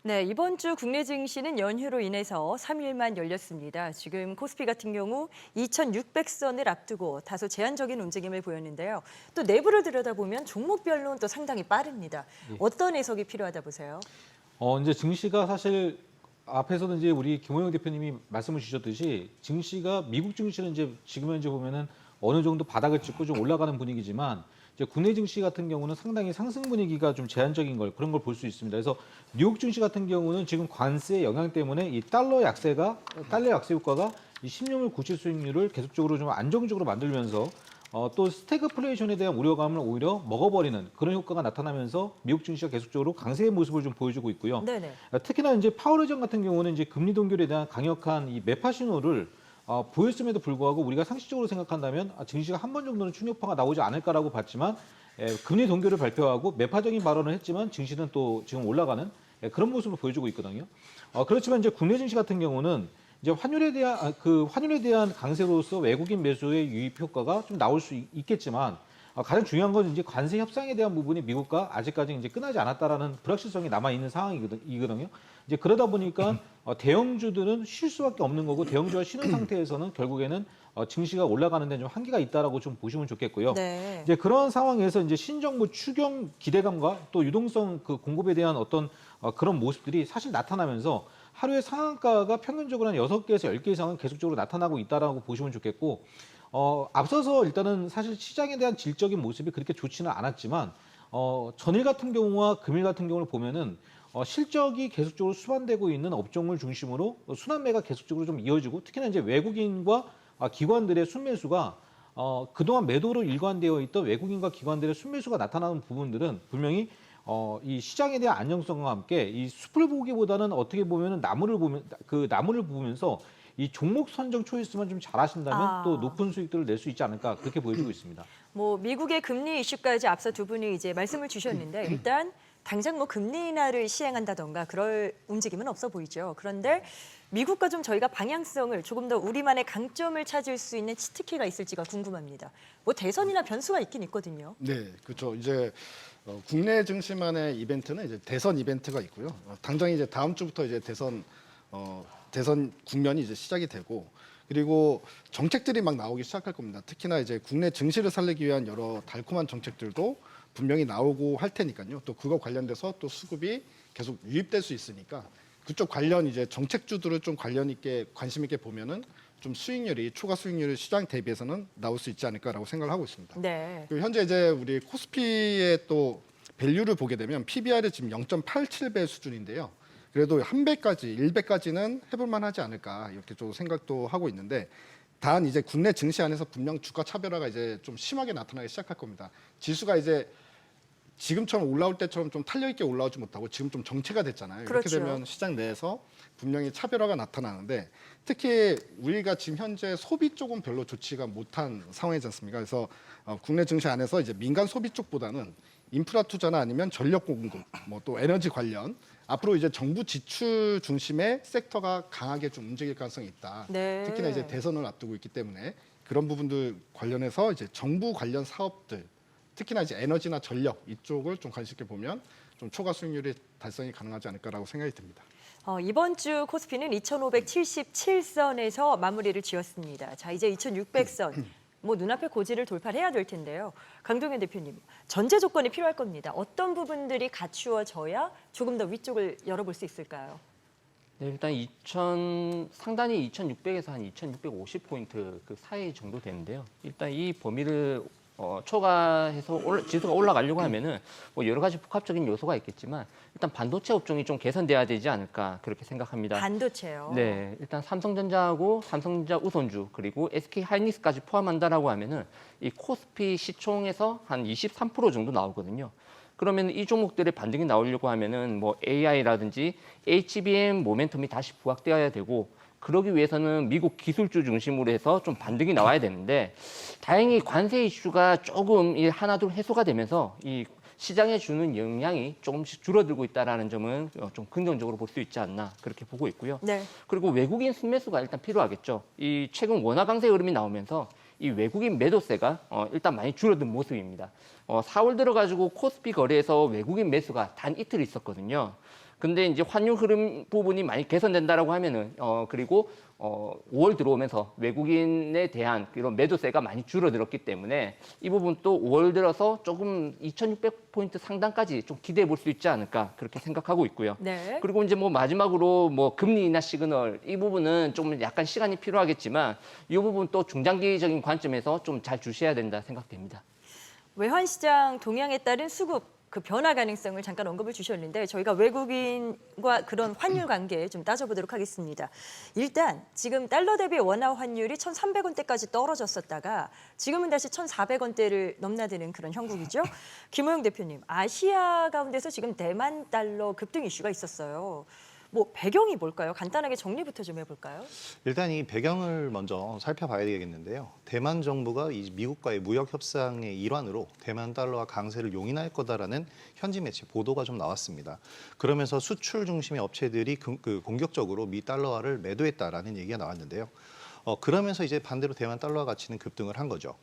네, 이번 주 국내 증시는 연휴로 인해서 3일만 열렸습니다. 지금 코스피 같은 경우 2,600선을 앞두고 다소 제한적인 움직임을 보였는데요. 또 내부를 들여다보면 종목별로는 또 상당히 빠릅니다. 예. 어떤 해석이 필요하다 보세요? 이제 증시가 사실 앞에서도 이제 우리 김호영 대표님이 말씀을 주셨듯이 증시가 미국 증시는 이제 지금 현재 보면은 어느 정도 바닥을 찍고 좀 올라가는 분위기지만 이제 국내 증시 같은 경우는 상당히 상승 분위기가 좀 제한적인 걸 그런 걸 볼 수 있습니다. 그래서 뉴욕 증시 같은 경우는 지금 관세 영향 때문에 이 달러 약세 효과가 이 10년물 국채 수익률을 계속적으로 좀 안정적으로 만들면서 또 스태그플레이션에 대한 우려감을 오히려 먹어버리는 그런 효과가 나타나면서 미국 증시가 계속적으로 강세의 모습을 좀 보여주고 있고요. 네네. 특히나 이제 파월 의장 같은 경우는 이제 금리 동결에 대한 강력한 이 매파 신호를 보였음에도 불구하고 우리가 상식적으로 생각한다면 증시가 한 번 정도는 충격파가 나오지 않을까라고 봤지만 금리 동결을 발표하고 매파적인 발언을 했지만 증시는 또 지금 올라가는 그런 모습을 보여주고 있거든요. 그렇지만 이제 국내 증시 같은 경우는 이제 환율에 대한 강세로서 외국인 매수의 유입 효과가 좀 나올 수 있겠지만 가장 중요한 건 이제 관세 협상에 대한 부분이 미국과 아직까지 이제 끝나지 않았다라는 불확실성이 남아 있는 상황이거든요. 이제 그러다 보니까 대형주들은 쉴 수밖에 없는 거고 대형주가 쉬는 상태에서는 결국에는 증시가 올라가는 데 좀 한계가 있다라고 좀 보시면 좋겠고요. 네. 이제 그런 상황에서 이제 신정부 추경 기대감과 또 유동성 그 공급에 대한 어떤 그런 모습들이 사실 나타나면서 하루에 상한가가 평균적으로 한 6개에서 10개 이상은 계속적으로 나타나고 있다라고 보시면 좋겠고 앞서서 일단은 사실 시장에 대한 질적인 모습이 그렇게 좋지는 않았지만 전일 같은 경우와 금일 같은 경우를 보면은 실적이 계속적으로 수반되고 있는 업종을 중심으로 순환매가 계속적으로 좀 이어지고 특히나 이제 외국인과 기관들의 순매수가 그동안 매도로 일관되어 있던 외국인과 기관들의 순매수가 나타나는 부분들은 분명히 이 시장에 대한 안정성과 함께 이 숲을 보기보다는 어떻게 보면은 나무를 보면서 이 종목 선정 초이스만 좀 잘하신다면 또 높은 수익들을 낼 수 있지 않을까 그렇게 보여지고 있습니다. 뭐 미국의 금리 이슈까지 앞서 두 분이 이제 말씀을 주셨는데 일단 당장 뭐 금리 인하를 시행한다던가 그럴 움직임은 없어 보이죠. 그런데 미국과 좀 저희가 방향성을 조금 더 우리만의 강점을 찾을 수 있는 치트키가 있을지가 궁금합니다. 뭐 대선이나 변수가 있긴 있거든요. 네, 그렇죠. 이제 국내 증시만의 이벤트는 이제 대선 이벤트가 있고요. 당장 이제 다음 주부터 이제 대선 국면이 이제 시작이 되고 그리고 정책들이 막 나오기 시작할 겁니다. 특히나 이제 국내 증시를 살리기 위한 여러 달콤한 정책들도 분명히 나오고 할 테니까요. 또 그거 관련돼서 또 수급이 계속 유입될 수 있으니까 그쪽 관련 이제 정책주들을 좀 관련 있게 관심 있게 보면은 좀 초과 수익률이 시장 대비해서는 나올 수 있지 않을까라고 생각을 하고 있습니다. 네. 그리고 현재 이제 우리 코스피의 또 밸류를 보게 되면 PBR이 지금 0.87배 수준인데요. 그래도 1배까지는 해볼 만하지 않을까 이렇게 좀 생각도 하고 있는데 단 이제 국내 증시 안에서 분명 주가 차별화가 이제 좀 심하게 나타나기 시작할 겁니다. 지수가 이제 지금처럼 올라올 때처럼 좀 탄력 있게 올라오지 못하고 지금 좀 정체가 됐잖아요. 그렇죠. 이렇게 되면 시장 내에서 분명히 차별화가 나타나는데 특히 우리가 지금 현재 소비 쪽은 별로 좋지가 못한 상황이지 않습니까? 그래서 국내 증시 안에서 이제 민간 소비 쪽보다는 인프라 투자나 아니면 전력 공급, 뭐 또 에너지 관련 앞으로 이제 정부 지출 중심의 섹터가 강하게 좀 움직일 가능성이 있다. 네. 특히나 이제 대선을 앞두고 있기 때문에 그런 부분들 관련해서 이제 정부 관련 사업들 특히나 이제 에너지나 전력 이쪽을 좀 관심 있게 보면 좀 초과 수익률이 달성이 가능하지 않을까라고 생각이 듭니다. 이번 주 코스피는 2,577선에서 마무리를 지었습니다. 자, 이제 2,600선. 뭐 눈앞에 고지를 돌파해야 될 텐데요. 강동현 대표님, 전제 조건이 필요할 겁니다. 어떤 부분들이 갖추어져야 조금 더 위쪽을 열어볼 수 있을까요? 네, 일단 상단이 2,600에서 한 2,650포인트 그 사이 정도 되는데요. 일단 이 범위를 초과해서 지수가 올라가려고 하면은 뭐 여러 가지 복합적인 요소가 있겠지만 일단 반도체 업종이 좀 개선돼야 되지 않을까 그렇게 생각합니다. 반도체요. 네, 일단 삼성전자하고 삼성전자 우선주 그리고 SK 하이닉스까지 포함한다라고 하면은 이 코스피 시총에서 한 23% 정도 나오거든요. 그러면 이 종목들의 반등이 나오려고 하면은 뭐 AI라든지 HBM 모멘텀이 다시 부각되어야 되고 그러기 위해서는 미국 기술주 중심으로 해서 좀 반등이 나와야 되는데 다행히 관세 이슈가 조금 하나둘 해소가 되면서 이 시장에 주는 영향이 조금씩 줄어들고 있다는 점은 좀 긍정적으로 볼 수 있지 않나 그렇게 보고 있고요. 네. 그리고 외국인 순매수가 일단 필요하겠죠. 이 최근 원화 강세 흐름이 나오면서 이 외국인 매도세가 일단 많이 줄어든 모습입니다. 4월 들어가지고 코스피 거래에서 외국인 매수가 단 이틀 있었거든요. 근데 이제 환율 흐름 부분이 많이 개선된다라고 하면은 그리고 5월 들어오면서 외국인에 대한 이런 매도세가 많이 줄어들었기 때문에 이 부분 또 5월 들어서 조금 2,600포인트 상단까지 좀 기대해 볼 수 있지 않을까 그렇게 생각하고 있고요. 네. 그리고 이제 뭐 마지막으로 뭐 금리 인하 시그널 이 부분은 좀 약간 시간이 필요하겠지만 이 부분 또 중장기적인 관점에서 좀 잘 주시해야 된다 생각됩니다. 외환시장 동향에 따른 수급 그 변화 가능성을 잠깐 언급을 주셨는데 저희가 외국인과 그런 환율 관계 좀 따져보도록 하겠습니다. 일단 지금 달러 대비 원화 환율이 1,300원대까지 떨어졌었다가 지금은 다시 1,400원대를 넘나드는 그런 형국이죠. 김호영 대표님, 아시아 가운데서 지금 대만 달러 급등 이슈가 있었어요. 뭐 배경이 뭘까요? 간단하게 정리부터 좀 해볼까요? 일단 이 배경을 먼저 살펴봐야 되겠는데요. 대만 정부가 이 미국과의 무역 협상의 일환으로 대만 달러와 강세를 용인할 거다라는 현지 매체 보도가 좀 나왔습니다. 그러면서 수출 중심의 업체들이 공격적으로 미 달러화를 매도했다라는 얘기가 나왔는데요. 그러면서 이제 반대로 대만 달러화 가치는 급등을 한 거죠.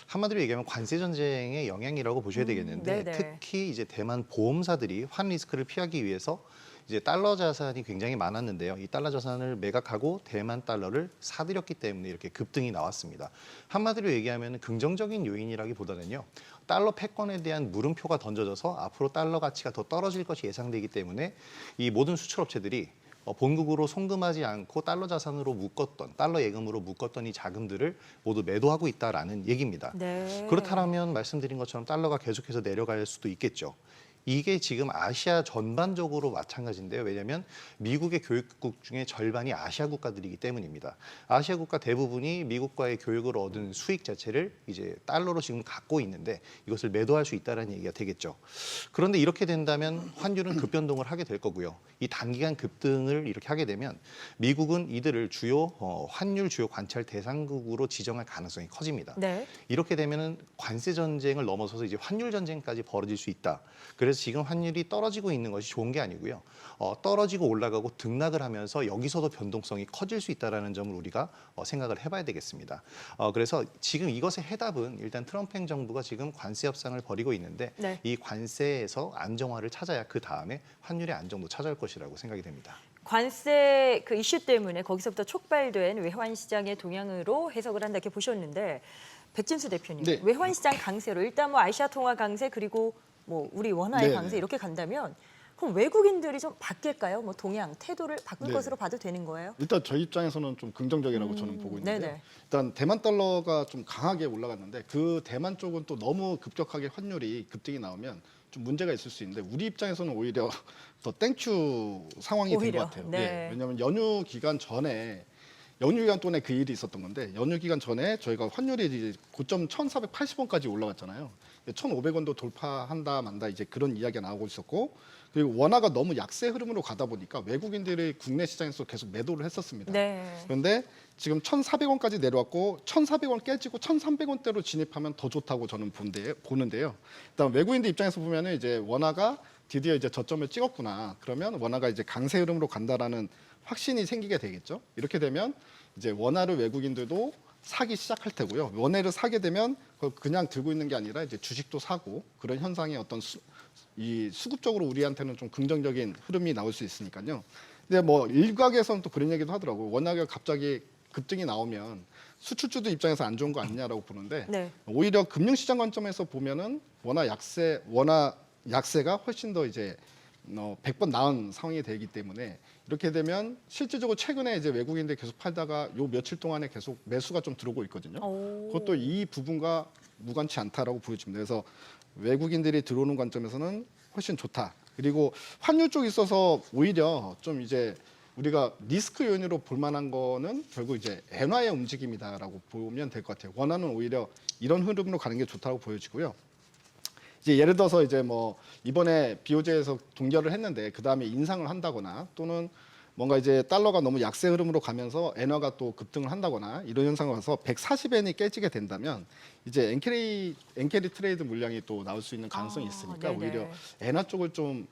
한마디로 얘기하면 관세 전쟁의 영향이라고 보셔야 되겠는데 네네. 특히 이제 대만 보험사들이 환 리스크를 피하기 위해서 이제 달러 자산이 굉장히 많았는데요. 이 달러 자산을 매각하고 대만 달러를 사들였기 때문에 이렇게 급등이 나왔습니다. 한마디로 얘기하면 긍정적인 요인이라기보다는요. 달러 패권에 대한 물음표가 던져져서 앞으로 달러 가치가 더 떨어질 것이 예상되기 때문에 이 모든 수출업체들이 본국으로 송금하지 않고 달러 자산으로 묶었던 달러 예금으로 묶었던 이 자금들을 모두 매도하고 있다라는 얘기입니다. 네. 그렇다면 말씀드린 것처럼 달러가 계속해서 내려갈 수도 있겠죠. 이게 지금 아시아 전반적으로 마찬가지인데요. 왜냐하면 미국의 교육국 중에 절반이 아시아 국가들이기 때문입니다. 아시아 국가 대부분이 미국과의 교육을 얻은 수익 자체를 이제 달러로 지금 갖고 있는데 이것을 매도할 수 있다는 얘기가 되겠죠. 그런데 이렇게 된다면 환율은 급변동을 하게 될 거고요. 이 단기간 급등을 이렇게 하게 되면 미국은 이들을 주요 환율 주요 관찰 대상국으로 지정할 가능성이 커집니다. 네. 이렇게 되면은 관세 전쟁을 넘어서서 이제 환율 전쟁까지 벌어질 수 있다. 그래서 지금 환율이 떨어지고 있는 것이 좋은 게 아니고요. 떨어지고 올라가고 등락을 하면서 여기서도 변동성이 커질 수 있다는 점을 우리가 생각을 해봐야 되겠습니다. 그래서 지금 이것의 해답은 일단 트럼프 행정부가 지금 관세 협상을 벌이고 있는데 네. 이 관세에서 안정화를 찾아야 그 다음에 환율의 안정도 찾아올 것이라고 생각이 됩니다. 관세 그 이슈 때문에 거기서부터 촉발된 외환시장의 동향으로 해석을 한다 이렇게 보셨는데 백진수 대표님, 네. 외환시장 강세로 일단 뭐 아시아 통화 강세 그리고 뭐 우리 원화의 네. 강세 이렇게 간다면 그럼 외국인들이 좀 바뀔까요? 뭐 동향, 태도를 바꿀 네. 것으로 봐도 되는 거예요? 일단 저희 입장에서는 좀 긍정적이라고 저는 보고 있는데요. 네네. 일단 대만 달러가 좀 강하게 올라갔는데 그 대만 쪽은 또 너무 급격하게 환율이 급등이 나오면 좀 문제가 있을 수 있는데 우리 입장에서는 오히려 더 땡큐 상황이 된 오히려, 것 같아요. 네. 예, 왜냐하면 연휴 기간 동안에 그 일이 있었던 건데 연휴 기간 전에 저희가 환율이 이제 고점 1,480원까지 올라갔잖아요. 1,500원도 돌파한다 만다 이제 그런 이야기가 나오고 있었고 그리고 원화가 너무 약세 흐름으로 가다 보니까 외국인들이 국내 시장에서 계속 매도를 했었습니다. 네. 그런데 지금 1,400원까지 내려왔고 1,400원 깨지고 1,300원대로 진입하면 더 좋다고 저는 보는데요. 일단 외국인들 입장에서 보면은 이제 원화가 드디어 이제 저점을 찍었구나. 그러면 원화가 이제 강세 흐름으로 간다라는 확신이 생기게 되겠죠. 이렇게 되면 이제 원화를 외국인들도 사기 시작할 테고요. 원화를 사게 되면 그걸 그냥 들고 있는 게 아니라 이제 주식도 사고 그런 현상이 어떤 이 수급적으로 우리한테는 좀 긍정적인 흐름이 나올 수 있으니까요. 근데 뭐 일각에서는 또 그런 얘기도 하더라고요. 원화가 갑자기 급등이 나오면 수출주들 입장에서 안 좋은 거 아니냐라고 보는데 네. 오히려 금융시장 관점에서 보면은 원화 약세가 훨씬 더 이제 100번 나은 상황이 되기 때문에 이렇게 되면 실질적으로 최근에 이제 외국인들 계속 팔다가 요 며칠 동안에 계속 매수가 좀 들어오고 있거든요. 오. 그것도 이 부분과 무관치 않다라고 보여집니다. 그래서 외국인들이 들어오는 관점에서는 훨씬 좋다. 그리고 환율 쪽에 있어서 오히려 좀 이제 우리가 리스크 요인으로 볼 만한 거는 결국 이제 엔화의 움직임이다라고 보면 될 것 같아요. 원화는 오히려 이런 흐름으로 가는 게 좋다고 보여지고요. 이제 예를 들어서 이제 뭐 이번에 BOJ에서 동결을 했는데 그 다음에 인상을 한다거나 또는 뭔가 이제 달러가 너무 약세 흐름으로 가면서 엔화가 또 급등을 한다거나 이런 현상을 봐서 140엔이 깨지게 된다면 이제 엔캐리 트레이드 물량이 또 나올 수 있는 가능성이 있으니까 네네. 오히려 엔화 쪽을 좀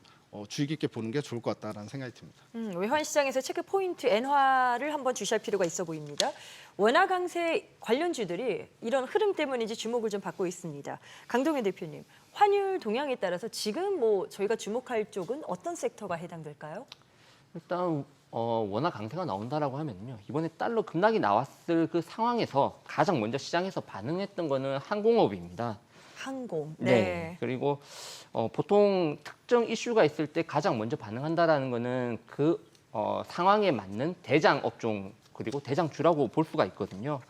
주의 깊게 보는 게 좋을 것 같다라는 생각이 듭니다. 외환 시장에서 체크 포인트 엔화를 한번 주시할 필요가 있어 보입니다. 원화 강세 관련주들이 이런 흐름 때문인지 주목을 좀 받고 있습니다. 강동현 대표님, 환율 동향에 따라서 지금 뭐 저희가 주목할 쪽은 어떤 섹터가 해당될까요? 일단 원화 강세가 나온다라고 하면요. 이번에 달러 급락이 나왔을 그 상황에서 가장 먼저 시장에서 반응했던 거는 항공업입니다. 항공. 네. 그리고 보통 특정 이슈가 있을 때 가장 먼저 반응한다라는 거는 그 상황에 맞는 대장 업종 그리고 대장주라고 볼 수가 있거든요.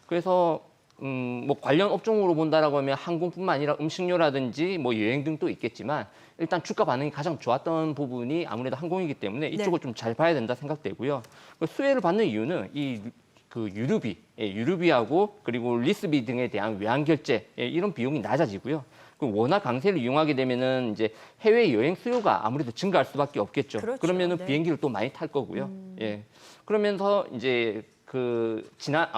그래서 뭐 관련 업종으로 본다라고 하면 항공뿐만 아니라 음식료라든지 뭐 여행 등도 있겠지만 일단 주가 반응이 가장 좋았던 부분이 아무래도 항공이기 때문에 이쪽을 좀 잘 봐야 된다 생각되고요. 그 수혜를 받는 이유는 그 유류비, 유류비하고 그리고 리스비 등에 대한 외환 결제 이런 비용이 낮아지고요. 그 원화 강세를 이용하게 되면은 이제 해외 여행 수요가 아무래도 증가할 수밖에 없겠죠. 그렇죠. 그러면은 네. 비행기를 또 많이 탈 거고요. 예. 그러면서 이제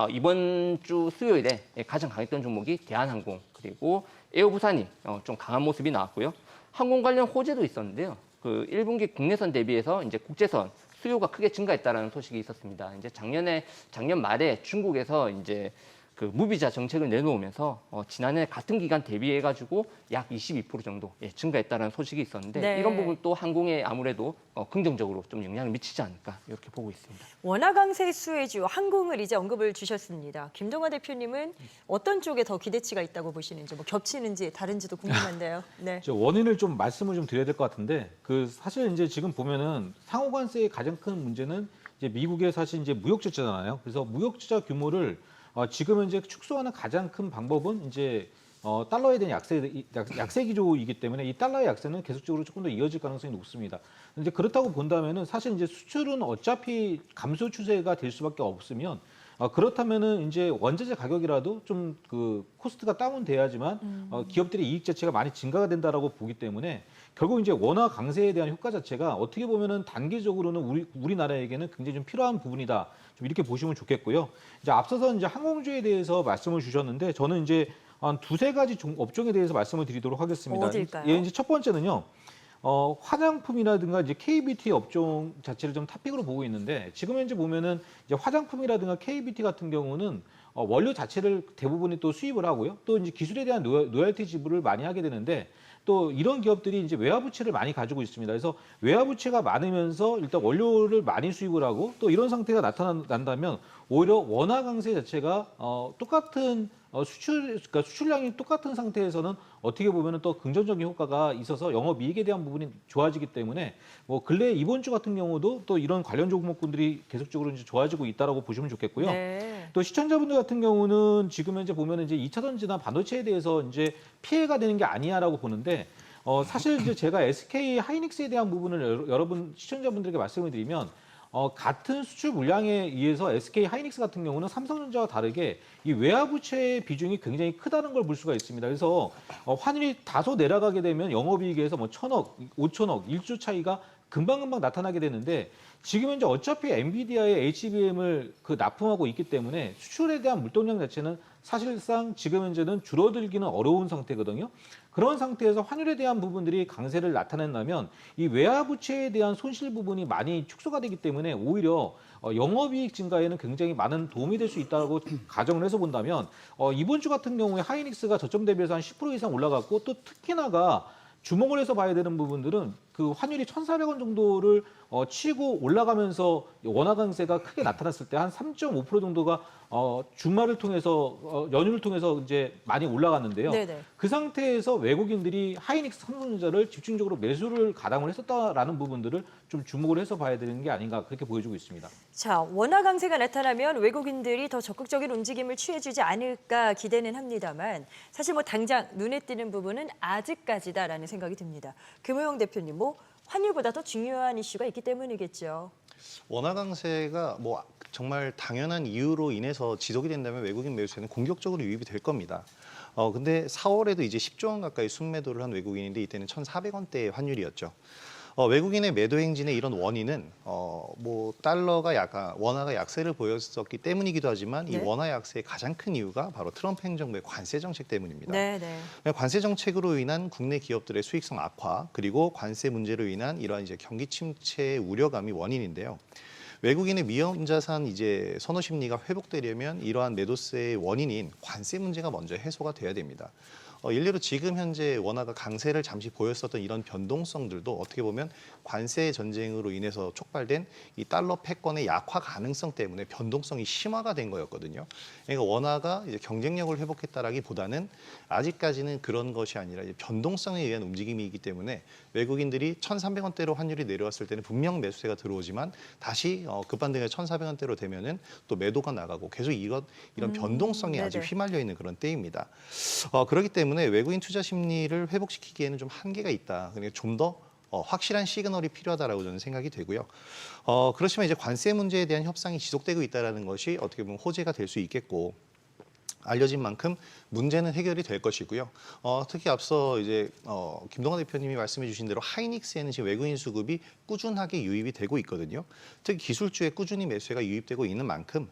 이번 주 수요일에 가장 강했던 종목이 대한항공 그리고 에어부산이 좀 강한 모습이 나왔고요. 항공 관련 호재도 있었는데요. 그 1분기 국내선 대비해서 이제 국제선 수요가 크게 증가했다라는 소식이 있었습니다. 이제 작년 말에 중국에서 이제 그 무비자 정책을 내놓으면서 지난해 같은 기간 대비해가지고 약 22% 정도 증가했다는 소식이 있었는데 네. 이런 부분 또 항공에 아무래도 긍정적으로 좀 영향을 미치지 않을까 이렇게 보고 있습니다. 원화 강세 수혜주 항공을 이제 언급을 주셨습니다. 김동완 대표님은 어떤 쪽에 더 기대치가 있다고 보시는지, 뭐 겹치는지 다른지도 궁금한데요. 네. 저 원인을 좀 말씀을 좀 드려야 될 것 같은데 그 사실 이제 지금 보면은 상호 관세의 가장 큰 문제는 이제 미국의 사실 이제 무역 적자잖아요. 그래서 무역 적자 규모를 지금 현재 축소하는 가장 큰 방법은 이제 달러에 대한 약세 기조이기 때문에 이 달러의 약세는 계속적으로 조금 더 이어질 가능성이 높습니다. 이제 그렇다고 본다면은 사실 이제 수출은 어차피 감소 추세가 될 수밖에 없으면 그렇다면은 이제 원자재 가격이라도 좀 그 코스트가 다운돼야지만 기업들의 이익 자체가 많이 증가가 된다라고 보기 때문에 결국 이제 원화 강세에 대한 효과 자체가 어떻게 보면은 단기적으로는 우리나라에게는 굉장히 좀 필요한 부분이다. 좀 이렇게 보시면 좋겠고요. 이제 앞서서 이제 항공주에 대해서 말씀을 주셨는데 저는 이제 한 두세 가지 업종에 대해서 말씀을 드리도록 하겠습니다. 어딜까요? 예, 이제 첫 번째는요. 화장품이라든가 이제 KBT 업종 자체를 좀 탑픽으로 보고 있는데 지금 현재 보면은 이제 화장품이라든가 KBT 같은 경우는 원료 자체를 대부분이 또 수입을 하고요. 또 이제 기술에 대한 로열티 지불을 많이 하게 되는데 또 이런 기업들이 이제 외화부채를 많이 가지고 있습니다. 그래서 외화부채가 많으면서 일단 원료를 많이 수입을 하고 또 이런 상태가 나타난다면 오히려 원화 강세 자체가 똑같은 그러니까 수출량이 똑같은 상태에서는 어떻게 보면은 또 긍정적인 효과가 있어서 영업이익에 대한 부분이 좋아지기 때문에 뭐 근래 이번 주 같은 경우도 또 이런 관련 종목군들이 계속적으로 이제 좋아지고 있다라고 보시면 좋겠고요. 네. 또 시청자분들 같은 경우는 지금 현재 보면은 이제 2차 전지나 반도체에 대해서 이제 피해가 되는 게 아니야라고 보는데 사실 이제 제가 SK 하이닉스에 대한 부분을 여러분 시청자분들에게 말씀을 드리면 같은 수출 물량에 의해서 SK 하이닉스 같은 경우는 삼성전자와 다르게 이 외화부채의 비중이 굉장히 크다는 걸 볼 수가 있습니다. 그래서 환율이 다소 내려가게 되면 영업이익에서 뭐 1,000억, 5천억, 1조 차이가 금방금방 나타나게 되는데 지금 현재 어차피 엔비디아의 HBM을 납품하고 있기 때문에 수출에 대한 물동량 자체는 사실상 지금 현재는 줄어들기는 어려운 상태거든요. 그런 상태에서 환율에 대한 부분들이 강세를 나타낸다면 이 외화부채에 대한 손실 부분이 많이 축소가 되기 때문에 오히려 영업이익 증가에는 굉장히 많은 도움이 될 수 있다고 가정을 해서 본다면 이번 주 같은 경우에 하이닉스가 저점 대비해서 한 10% 이상 올라갔고 또 특히나가 주목을 해서 봐야 되는 부분들은 그 환율이 1,400원 정도를 치고 올라가면서 원화 강세가 크게 나타났을 때 한 3.5% 정도가 주말을 통해서 연휴를 통해서 이제 많이 올라갔는데요. 네네. 그 상태에서 외국인들이 하이닉스 삼성전자를 집중적으로 매수를 가담을 했었다라는 부분들을 좀 주목을 해서 봐야 되는 게 아닌가 그렇게 보여주고 있습니다. 자, 원화 강세가 나타나면 외국인들이 더 적극적인 움직임을 취해주지 않을까 기대는 합니다만 사실 뭐 당장 눈에 띄는 부분은 아직까지다라는 생각이 듭니다. 금호영 대표님, 뭐 환율보다 더 중요한 이슈가 있기 때문이겠죠. 원화 강세가 뭐 정말 당연한 이유로 인해서 지속이 된다면 외국인 매수에는 공격적으로 유입이 될 겁니다. 근데 4월에도 이제 10조 원 가까이 순매도를 한 외국인인데 이때는 1,400원대의 환율이었죠. 외국인의 매도 행진의 이런 원인은 뭐 달러가 약간 원화가 약세를 보였었기 때문이기도 하지만 이 네. 원화 약세의 가장 큰 이유가 바로 트럼프 행정부의 관세 정책 때문입니다. 네, 네. 관세 정책으로 인한 국내 기업들의 수익성 악화 그리고 관세 문제로 인한 이러한 이제 경기 침체의 우려감이 원인인데요. 외국인의 위험 자산 이제 선호 심리가 회복되려면 이러한 매도세의 원인인 관세 문제가 먼저 해소가 돼야 됩니다. 일례로 지금 현재 원화가 강세를 잠시 보였었던 이런 변동성들도 어떻게 보면 관세 전쟁으로 인해서 촉발된 이 달러 패권의 약화 가능성 때문에 변동성이 심화가 된 거였거든요. 그러니까 원화가 이제 경쟁력을 회복했다라기보다는 아직까지는 그런 것이 아니라 이제 변동성에 의한 움직임이기 때문에 외국인들이 1,300원대로 환율이 내려왔을 때는 분명 매수세가 들어오지만 다시 급반등이 1,400원대로 되면은 또 매도가 나가고 계속 이런 변동성이 아직 네네. 휘말려 있는 그런 때입니다. 그렇기 때문에 외국인 투자 심리를 회복시키기에는 좀 한계가 있다. 그러니까 좀 더 확실한 시그널이 필요하다라고 저는 생각이 되고요. 그렇지만 이제 관세 문제에 대한 협상이 지속되고 있다라는 것이 어떻게 보면 호재가 될 수 있겠고 알려진 만큼 문제는 해결이 될 것이고요. 특히 앞서 이제 김동완 대표님이 말씀해주신 대로 하이닉스에는 지금 외국인 수급이 꾸준하게 유입이 되고 있거든요. 특히 기술주에 꾸준히 매수가 유입되고 있는 만큼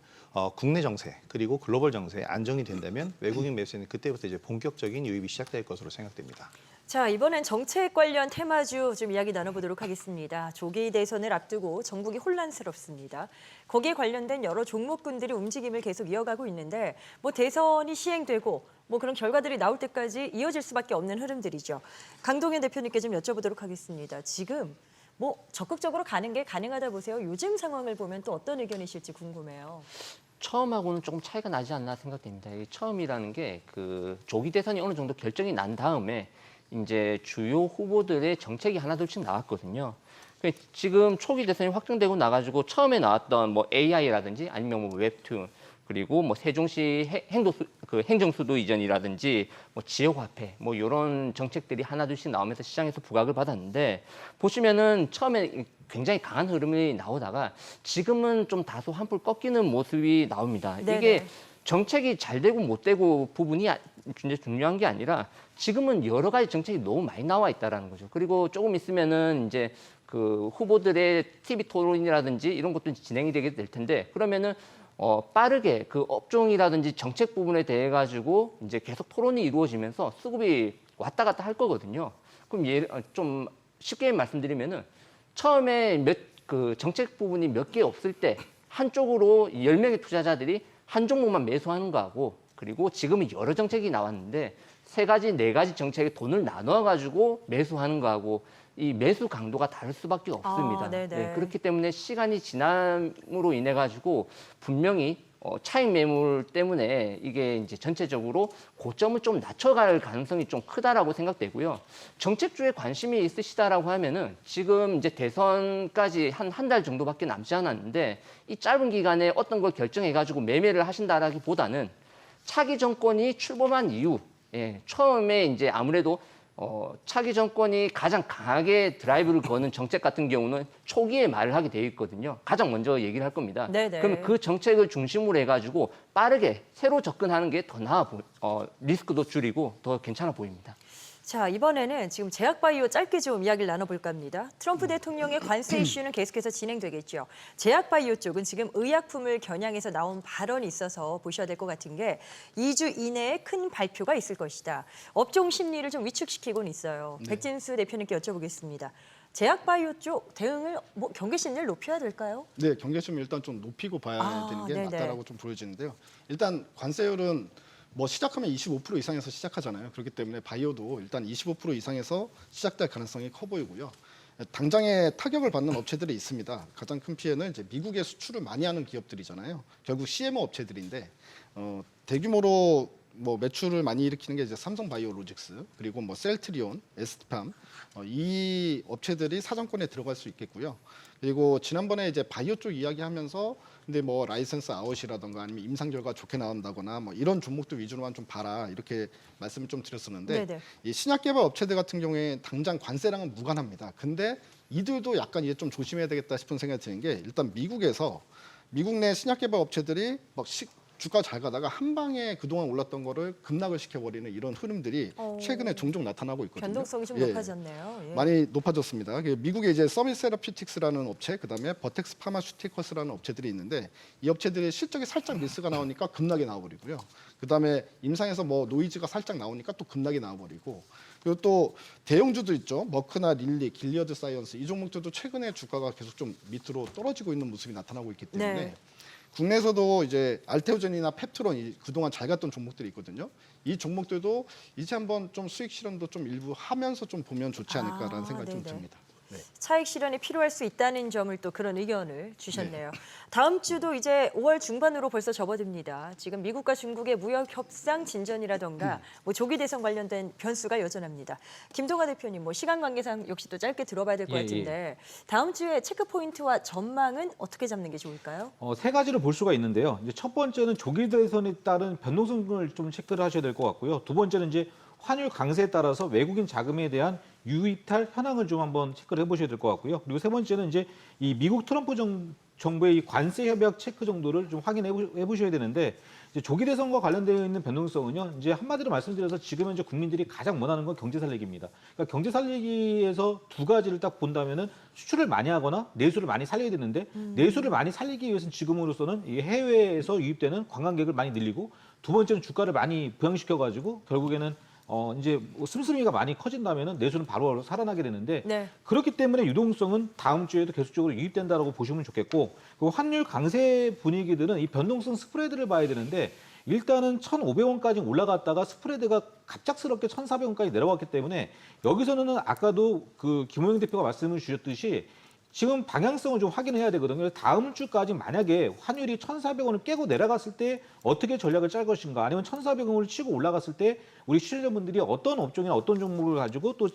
국내 정세 그리고 글로벌 정세에 안정이 된다면 외국인 매수에는 그때부터 이제 본격적인 유입이 시작될 것으로 생각됩니다. 자, 이번엔 정책 관련 테마주 좀 이야기 나눠보도록 하겠습니다. 조기 대선을 앞두고 전국이 혼란스럽습니다. 거기에 관련된 여러 종목군들이 움직임을 계속 이어가고 있는데 뭐 대선이 시행되고 뭐 그런 결과들이 나올 때까지 이어질 수밖에 없는 흐름들이죠. 강동현 대표님께 좀 여쭤보도록 하겠습니다. 지금 뭐 적극적으로 가는 게 가능하다 보세요? 요즘 상황을 보면 또 어떤 의견이실지 궁금해요. 처음하고는 조금 차이가 나지 않나 생각됩니다. 이 처음이라는 게 그 조기 대선이 어느 정도 결정이 난 다음에 이제 주요 후보들의 정책이 하나둘씩 나왔거든요. 지금 초기 대선이 확정되고 나가지고 처음에 나왔던 뭐 AI라든지 아니면 뭐 웹툰 그리고 뭐 세종시 행정수도 이전이라든지 뭐 지역화폐 뭐 이런 정책들이 하나둘씩 나오면서 시장에서 부각을 받았는데 보시면은 처음에 굉장히 강한 흐름이 나오다가 지금은 좀 다소 한풀 꺾이는 모습이 나옵니다. 네네. 이게 정책이 잘 되고 못 되고 부분이 굉장히 중요한 게 아니라 지금은 여러 가지 정책이 너무 많이 나와 있다라는 거죠. 그리고 조금 있으면은 이제 그 후보들의 TV 토론이라든지 이런 것도 진행이 되게 될 텐데 그러면은 빠르게 그 업종이라든지 정책 부분에 대해 가지고 이제 계속 토론이 이루어지면서 수급이 왔다 갔다 할 거거든요. 그럼 좀 쉽게 말씀드리면은 처음에 그 정책 부분이 몇 개 없을 때 한쪽으로 10명의 투자자들이 한 종목만 매수하는 거하고 그리고 지금은 여러 정책이 나왔는데 3가지, 4가지 정책에 돈을 나눠 가지고 매수하는 거하고 이 매수 강도가 다를 수밖에 없습니다. 네네. 그렇기 때문에 시간이 지남으로 인해 가지고 분명히 차익 매물 때문에 이게 이제 전체적으로 고점을 좀 낮춰갈 가능성이 좀 크다라고 생각되고요. 정책주에 관심이 있으시다라고 하면은 지금 이제 대선까지 한 달 정도밖에 남지 않았는데 이 짧은 기간에 어떤 걸 결정해 가지고 매매를 하신다라기보다는 차기 정권이 출범한 이후 처음에 이제 아무래도 차기 정권이 가장 강하게 드라이브를 거는 정책 같은 경우는 초기에 말을 하게 되어 있거든요. 가장 먼저 얘기를 할 겁니다. 네네. 그러면 그 정책을 중심으로 해가지고 빠르게 새로 접근하는 게 더 리스크도 줄이고 더 괜찮아 보입니다. 자, 이번에는 지금 제약바이오 짧게 좀 이야기를 나눠볼까 합니다. 트럼프 대통령의 관세 이슈는 계속해서 진행되겠죠. 제약바이오 쪽은 지금 의약품을 겨냥해서 나온 발언이 있어서 보셔야 될 것 같은 게 2주 이내에 큰 발표가 있을 것이다. 업종 심리를 좀 위축시키고는 있어요. 네. 백진수 대표님께 여쭤보겠습니다. 제약바이오 쪽 대응을 뭐 경계심을 높여야 될까요? 네, 경계심을 일단 좀 높이고 봐야 되는 게 네네. 맞다라고 좀 보여지는데요. 일단 관세율은 뭐 시작하면 25% 이상에서 시작하잖아요. 그렇기 때문에 바이오도 일단 25% 이상에서 시작될 가능성이 커 보이고요. 당장에 타격을 받는 업체들이 있습니다. 가장 큰 피해는 이제 미국에 수출을 많이 하는 기업들이잖아요. 결국 CMO 업체들인데 대규모로 뭐 매출을 많이 일으키는 게 이제 삼성바이오로직스 그리고 뭐 셀트리온, 에스티팜 이 업체들이 사정권에 들어갈 수 있겠고요. 그리고 지난번에 이제 바이오 쪽 이야기하면서 근데 뭐 라이센스 아웃이라던가 아니면 임상 결과 좋게 나온다거나 뭐 이런 종목들 위주로만 좀 봐라 이렇게 말씀을 좀 드렸었는데 네네. 이 신약 개발 업체들 같은 경우에 당장 관세랑은 무관합니다. 근데 이들도 약간 이제 좀 조심해야 되겠다 싶은 생각이 드는 게 일단 미국 내 신약 개발 업체들이 막 주가 잘 가다가 한 방에 그동안 올랐던 거를 급락을 시켜버리는 이런 흐름들이 최근에 종종 나타나고 있거든요. 변동성이 좀 예. 높아졌네요. 예. 많이 높아졌습니다. 미국에 이제 서밋 세라피틱스라는 업체, 그다음에 버텍스 파마슈티커스라는 업체들이 있는데 이 업체들이 실적이 살짝 미스가 나오니까 급락이 나와버리고요. 그다음에 임상에서 뭐 노이즈가 살짝 나오니까 또 급락이 나와버리고 그리고 또 대형주도 있죠. 머크나 릴리, 길리어드 사이언스 이 종목들도 최근에 주가가 계속 좀 밑으로 떨어지고 있는 모습이 나타나고 있기 때문에 네. 국내에서도 이제 알테오젠이나 펩트론 그동안 잘 갔던 종목들이 있거든요. 이 종목들도 이제 한번 좀 수익 실현도 좀 일부 하면서 좀 보면 좋지 않을까라는 생각이 좀 네네. 듭니다. 네. 차익 실현이 필요할 수 있다는 점을 또 그런 의견을 주셨네요. 다음 주도 이제 5월 중반으로 벌써 접어듭니다. 지금 미국과 중국의 무역 협상 진전이라던가 뭐 조기 대선 관련된 변수가 여전합니다. 김동관 대표님, 뭐 시간 관계상 역시 또 짧게 들어봐야 될 것 예, 같은데 다음 주에 체크 포인트와 전망은 어떻게 잡는 게 좋을까요? 세 가지로 볼 수가 있는데요. 이제 첫 번째는 조기 대선에 따른 변동성을 좀 체크를 하셔야 될 것 같고요. 두 번째는 이제 환율 강세에 따라서 외국인 자금에 대한 유입탈 현황을 좀 한번 체크를 해보셔야 될 것 같고요. 그리고 세 번째는 이제 이 미국 트럼프 정부의 이 관세 협약 체크 정도를 좀 확인해 보셔야 되는데 이제 조기 대선과 관련되어 있는 변동성은요. 이제 한마디로 말씀드려서 지금 현재 국민들이 가장 원하는 건 경제 살리기입니다. 그러니까 경제 살리기에서 두 가지를 딱 본다면은 수출을 많이 하거나 내수를 많이 살려야 되는데 내수를 많이 살리기 위해서는 지금으로서는 이 해외에서 유입되는 관광객을 많이 늘리고 두 번째는 주가를 많이 부양시켜 가지고 결국에는 이제 뭐 씀씀이가 많이 커진다면은 내수는 바로 살아나게 되는데 네. 그렇기 때문에 유동성은 다음 주에도 계속적으로 유입된다라고 보시면 좋겠고 그리고 환율 강세 분위기들은 이 변동성 스프레드를 봐야 되는데 일단은 1,500원까지 올라갔다가 스프레드가 갑작스럽게 1,400원까지 내려왔기 때문에 여기서는 아까도 그 김호영 대표가 말씀을 주셨듯이 지금 방향성을 좀 확인해야 되거든요. 그래서 다음 주까지 만약에 환율이 1,400원을 깨고 내려갔을 때 어떻게 전략을 짤 것인가 아니면 1,400원을 치고 올라갔을 때 우리 시청자분들이 어떤 업종이나 어떤 종목을 가지고 또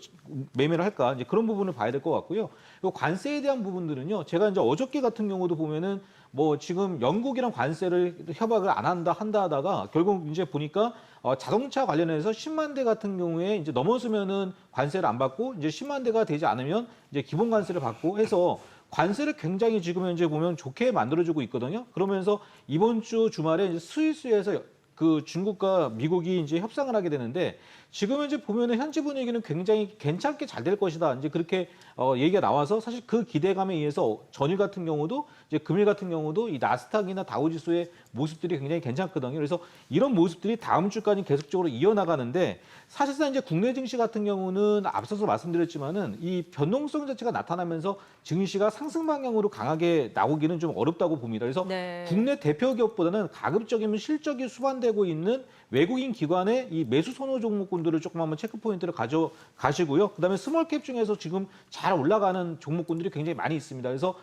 매매를 할까 이제 그런 부분을 봐야 될 것 같고요. 그리고 관세에 대한 부분들은요. 제가 이제 어저께 같은 경우도 보면은 뭐 지금 영국이랑 관세를 협약을 안 한다 하다가 결국 이제 보니까 자동차 관련해서 10만 대 같은 경우에 이제 넘어서면은 관세를 안 받고 이제 10만 대가 되지 않으면 이제 기본 관세를 받고 해서 관세를 굉장히 지금 현재 보면 좋게 만들어주고 있거든요. 그러면서 이번 주 주말에 이제 스위스에서 그 중국과 미국이 이제 협상을 하게 되는데 지금 현재 보면은 현지 분위기는 굉장히 괜찮게 잘 될 것이다. 이제 그렇게 얘기가 나와서 사실 그 기대감에 의해서 전일 같은 경우도 이제 금일 같은 경우도 이 나스닥이나 다우지수의 모습들이 굉장히 괜찮거든요. 그래서 이런 모습들이 다음 주까지 계속적으로 이어나가는데 사실상 이제 국내 증시 같은 경우는 앞서서 말씀드렸지만은 이 변동성 자체가 나타나면서 증시가 상승 방향으로 강하게 나오기는 좀 어렵다고 봅니다. 그래서 네. 국내 대표 기업보다는 가급적이면 실적이 수반되고 있는 외국인 기관의 이 매수 선호 종목군들을 조금 한번 체크 포인트를 가져가시고요. 그다음에 스몰캡 중에서 지금 잘 올라가는 종목군들이 굉장히 많이 있습니다. 그래서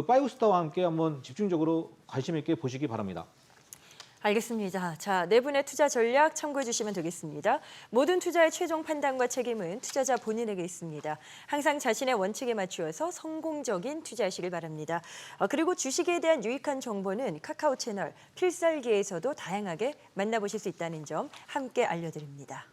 파이브스타와 함께 한번 집중적으로 관심 있게 보시기 바랍니다. 알겠습니다. 자, 네 분의 투자 전략 참고해 주시면 되겠습니다. 모든 투자의 최종 판단과 책임은 투자자 본인에게 있습니다. 항상 자신의 원칙에 맞추어서 성공적인 투자하시길 바랍니다. 그리고 주식에 대한 유익한 정보는 카카오 채널 필살기에서도 다양하게 만나보실 수 있다는 점 함께 알려드립니다.